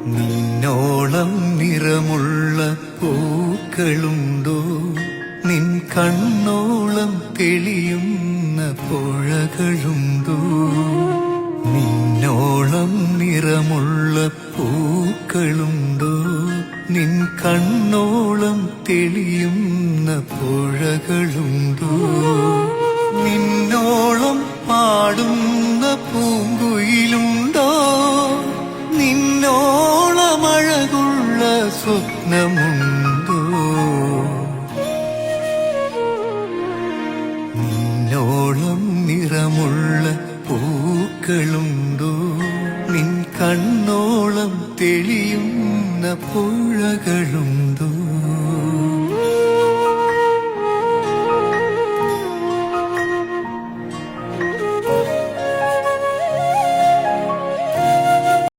നിന്നോളം നിറമുള്ള പൂക്കളുണ്ടോ? നിൻ കണ്ണോളം തെളിയുന്ന പുഴകളുണ്ടോ? നിന്നോളം നിറമുള്ള പൂക്കളുണ്ടോ? നിൻ കണ്ണോളം തെളിയുന്ന പുഴകളുണ്ടോ? നിന്നോളം പാടുന്ന പൂങ്കുയിലുണ്ടോ? നിന്നോളമഴകുള്ള സ്വപ്നമുണ്ടോ? നിന്നോളം നിറമുള്ള പൂക്കളുണ്ടോ? നിൻ കണ്ണോളം തെളിയുന്ന പുഴകളുണ്ടോ?